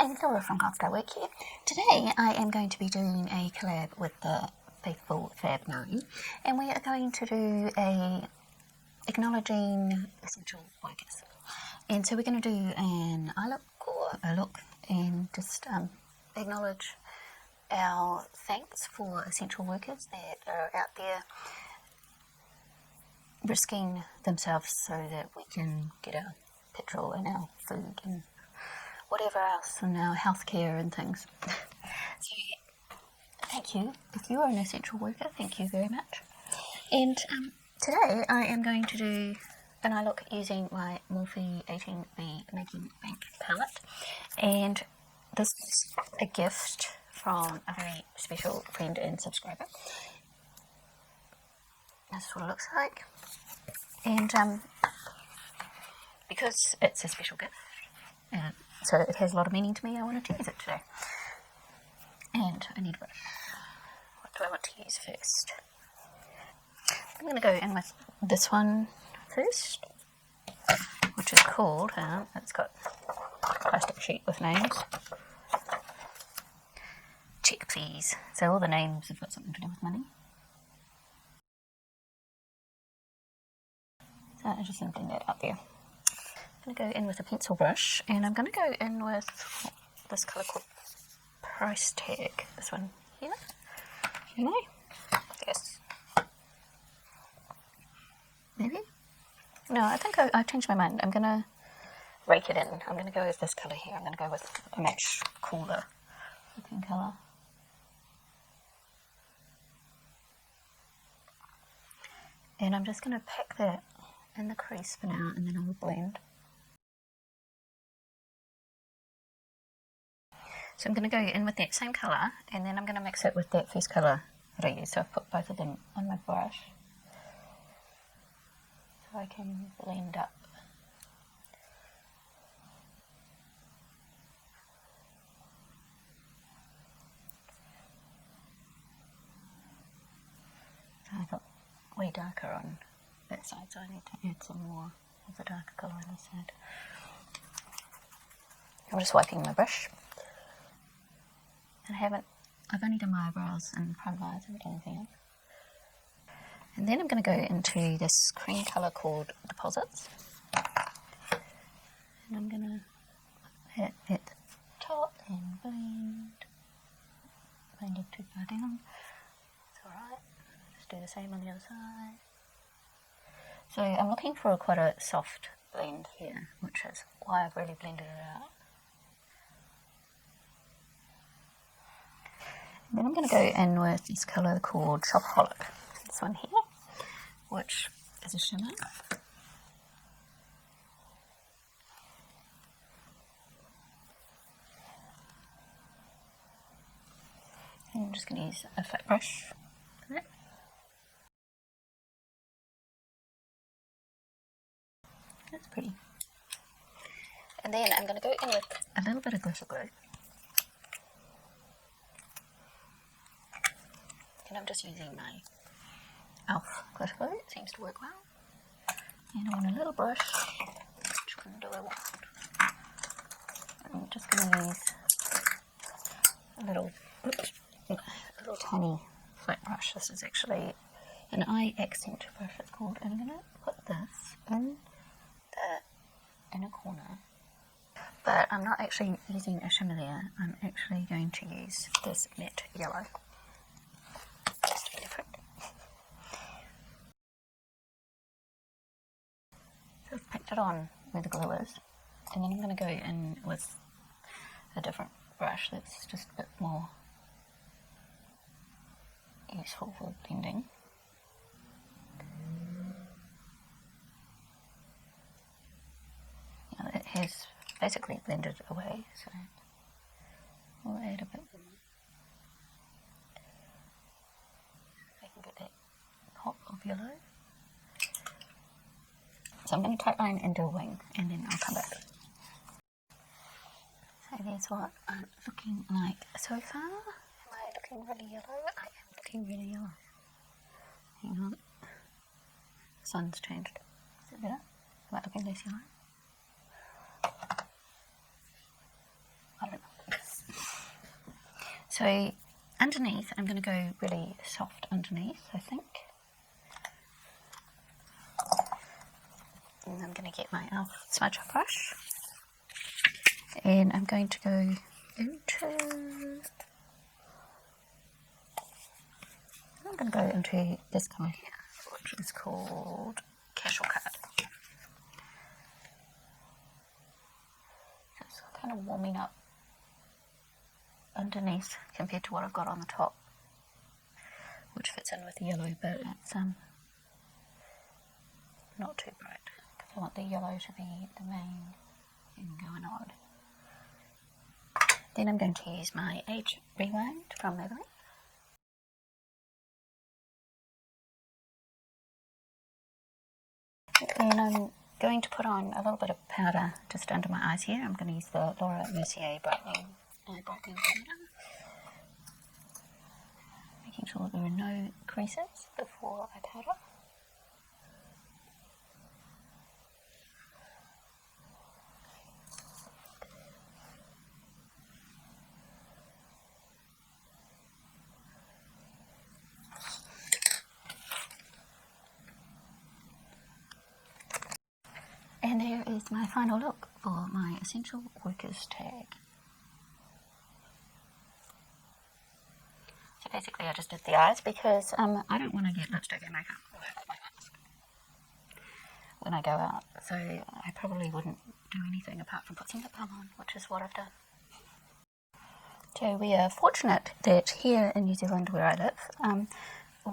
Hi, Laura from After Work here. Today I am going to be doing a collab with the Faithful Fab 9, and we are going to do a acknowledging essential workers. And so we're going to do an eye look or a look and just acknowledge our thanks for essential workers that are out there risking themselves so that we can get our petrol and our food and whatever else, and our healthcare and things. So, thank you. If you are an essential worker, thank you very much. And today I am going to do an eye look using my Mophie 18B Makin Bank palette. And this is a gift from a very special friend and subscriber. This is what it looks like. And because it's a special gift, so it has a lot of meaning to me, I wanted to use it today. And I need a brush. What do I want to use first? I'm going to go in with this one first, which is called, it's got a plastic sheet with names. Check please. So all the names have got something to do with money. So I'm just going to blend that out there. I'm going to go in with a pencil brush, and I'm going to go in with this colour called Price Tag. This one here. You know? Yes. Maybe? No, I think I changed my mind. I'm going to rake it in. I'm going to go with this colour here. I'm going to go with a much cooler looking colour. And I'm just going to pack that in the crease for now, and then I will blend. So I'm going to go in with that same colour, and then I'm going to mix it with that first colour that I used. So I've put both of them on my brush, so I can blend up. So I got way darker on that side, so I need to add some more of the darker colour on this side. I'm just wiping my brush. And I've only done my eyebrows and primer, I haven't done anything else. And then I'm going to go into this cream colour called Deposits. And I'm going to hit at the top and blend it too far down. It's alright. Just do the same on the other side. So I'm looking for quite a soft blend here, which is why I've really blended it out. Then I'm going to go in with this colour called Shopaholic, this one here, which is a shimmer. And I'm just going to use a flat brush for that. That's pretty. And then I'm going to go in with a little bit of glitter glue. And I'm just using my e.l.f. glitter glue. It seems to work well. And I want a little brush. Which one do I want? I'm just going to use a little tiny flat brush. This is actually an eye accent brush, it's called. And I'm going to put this in the inner corner. But I'm not actually using a shimmer there. I'm actually going to use this matte yellow. So I've packed it on where the glue is, and then I'm going to go in with a different brush that's just a bit more useful for blending. Now it has basically blended away, so we'll add a bit more. I can get that pop of yellow. So I'm going to tightline and do a wing, and then I'll come back. So there's what I'm looking like so far. Am I looking really yellow? I am looking really yellow. Hang on. The sun's changed. Is it better? Am I looking less yellow? I don't know. So underneath, I'm going to go really soft underneath, I think. And I'm going to get my e.l.f. smudge brush. And I'm going to go into this colour here, which is called Casual Card. It's kind of warming up underneath compared to what I've got on the top, which fits in with the yellow, but it's not too bright because I want the yellow to be the main thing going on. Then I'm going to use my Age Rewind from Maybelline. Then I'm going to put on a little bit of powder just under my eyes here. I'm going to use the Mercier Brightening powder. Making sure there are no creases before I powder. And there is my final look for my Essential Workers tag. So basically I just did the eyes because I don't want to get lipstick and makeup all over my mask when I go out. So I probably wouldn't do anything apart from put some lip balm on, which is what I've done. So we are fortunate that here in New Zealand where I live,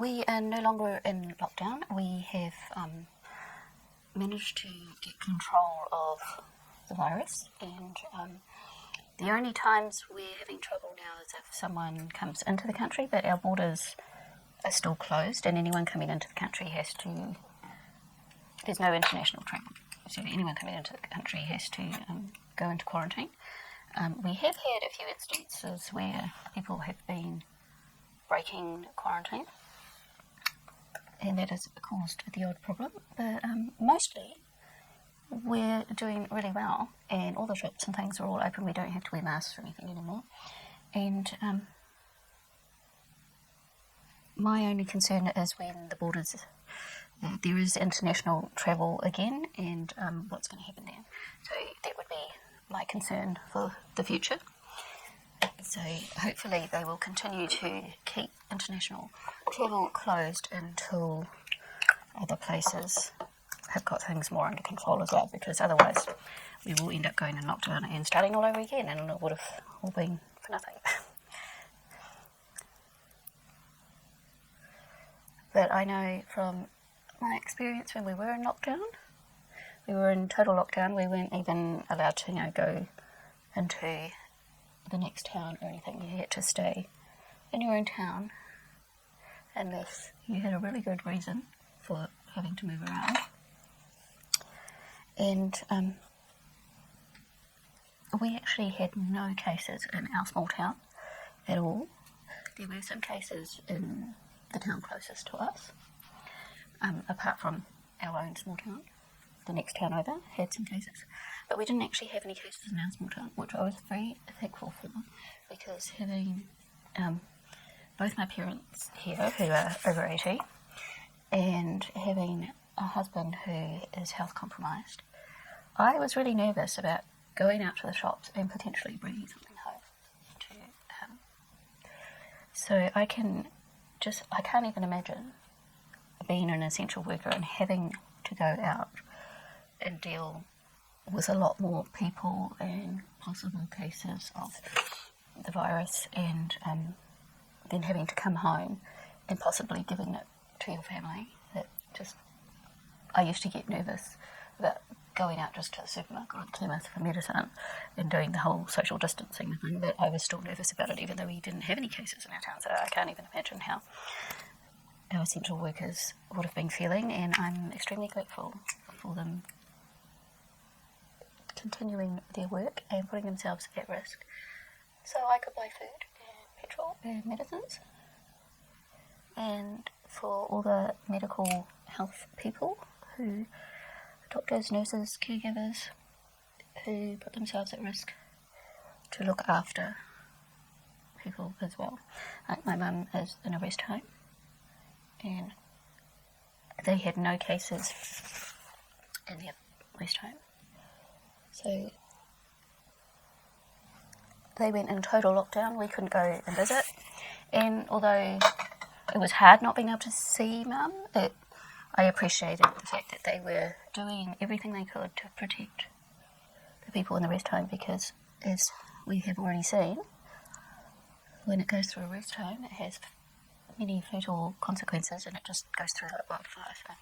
we are no longer in lockdown. We have managed to get control of the virus, and the only times we're having trouble now is if someone comes into the country, but our borders are still closed and anyone coming into the country has to, there's no international travel, so anyone coming into the country has to go into quarantine. We have had a few instances where people have been breaking quarantine, and that has caused the odd problem, but mostly we're doing really well, and all the shops and things are all open. We don't have to wear masks or anything anymore, and my only concern is when the borders, there is international travel again, and what's going to happen then. So that would be my concern for the future. So hopefully they will continue to keep international travel closed until other places have got things more under control as well, because otherwise we will end up going in lockdown and starting all over again, and it would have all been for nothing. But I know from my experience when we were in lockdown, we were in total lockdown, we weren't even allowed to go into the next town or anything. You had to stay in your own town unless you had a really good reason for having to move around. And we actually had no cases in our small town at all. There were some cases in the town closest to us, apart from our own small town. The next town over had some cases, but we didn't actually have any cases in our small town, which I was very thankful for, because having both my parents here who are over 80 and having a husband who is health compromised, I was really nervous about going out to the shops and potentially bringing something home to him. So I can't even imagine being an essential worker and having to go out and deal with a lot more people and possible cases of the virus, and then having to come home and possibly giving it to your family. I used to get nervous about going out just to the supermarket or chemist for medicine and doing the whole social distancing thing, but I was still nervous about it even though we didn't have any cases in our town, so I can't even imagine how our essential workers would have been feeling, and I'm extremely grateful for them continuing their work and putting themselves at risk so I could buy food and petrol and medicines. And for all the medical health people, doctors, nurses, caregivers, who put themselves at risk to look after people as well. Like my mum is in a rest home, and they had no cases in their rest home. So they went in total lockdown. We couldn't go and visit. And although it was hard not being able to see Mum, I appreciated the fact that they were doing everything they could to protect the people in the rest home, because as we have already seen, when it goes through a rest home, it has many fatal consequences, and it just goes through like wildfire. So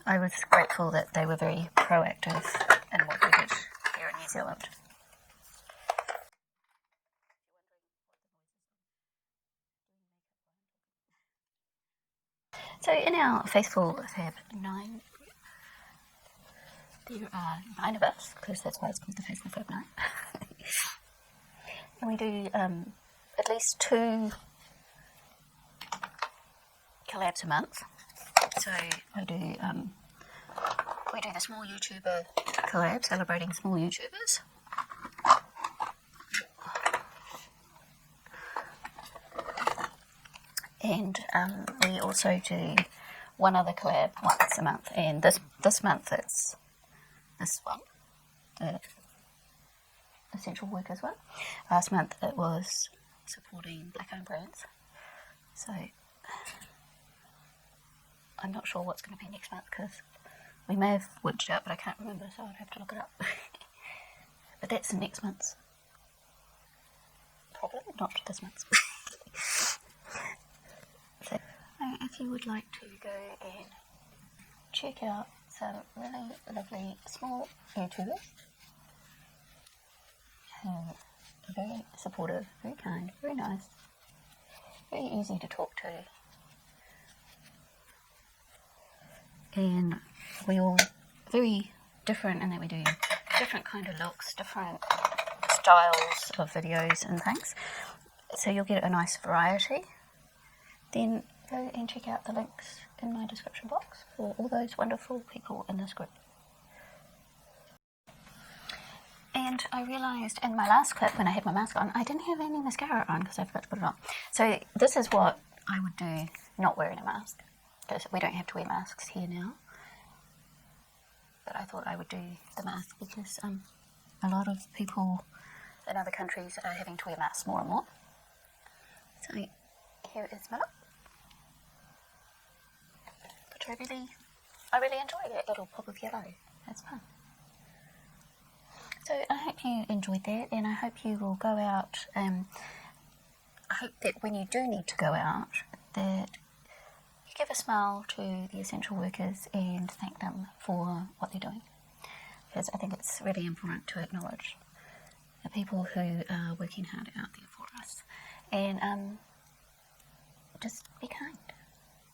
I was grateful that they were very proactive in what we did here in New Zealand. So in our Faithful Fab 9, there are 9 of us, because that's why it's called the Faithful Fab 9. And we do at least 2 collabs a month. So we do the small YouTuber collab, celebrating small YouTubers. And we also do one other collab once a month, and this month it's this one, the essential workers one. Last month it was supporting black-owned brands. So I'm not sure what's going to be next month, because we may have worked it out, but I can't remember, so I'd have to look it up. But that's next month's problem, not this month's. So if you would like to go and check out some really lovely small YouTubers who are very supportive, very kind, very nice, very easy to talk to, and we all very different in that we do different kind of looks, different styles of videos and things, so you'll get a nice variety. Then go and check out the links in my description box for all those wonderful people in this group. And I realised in my last clip, when I had my mask on, I didn't have any mascara on because I forgot to put it on. So this is what I would do not wearing a mask, because we don't have to wear masks here now. But I thought I would do the mask because a lot of people in other countries are having to wear masks more and more. So here is my look, which I really enjoy that little pop of yellow. It's fun. So I hope you enjoyed that, and I hope you will go out. I hope that when you do need to go out, that you give a smile to the essential workers and thank them for what they're doing, because I think it's really important to acknowledge the people who are working hard out there for us, and just be kind.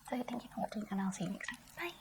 So thank you for watching, and I'll see you next time. Bye.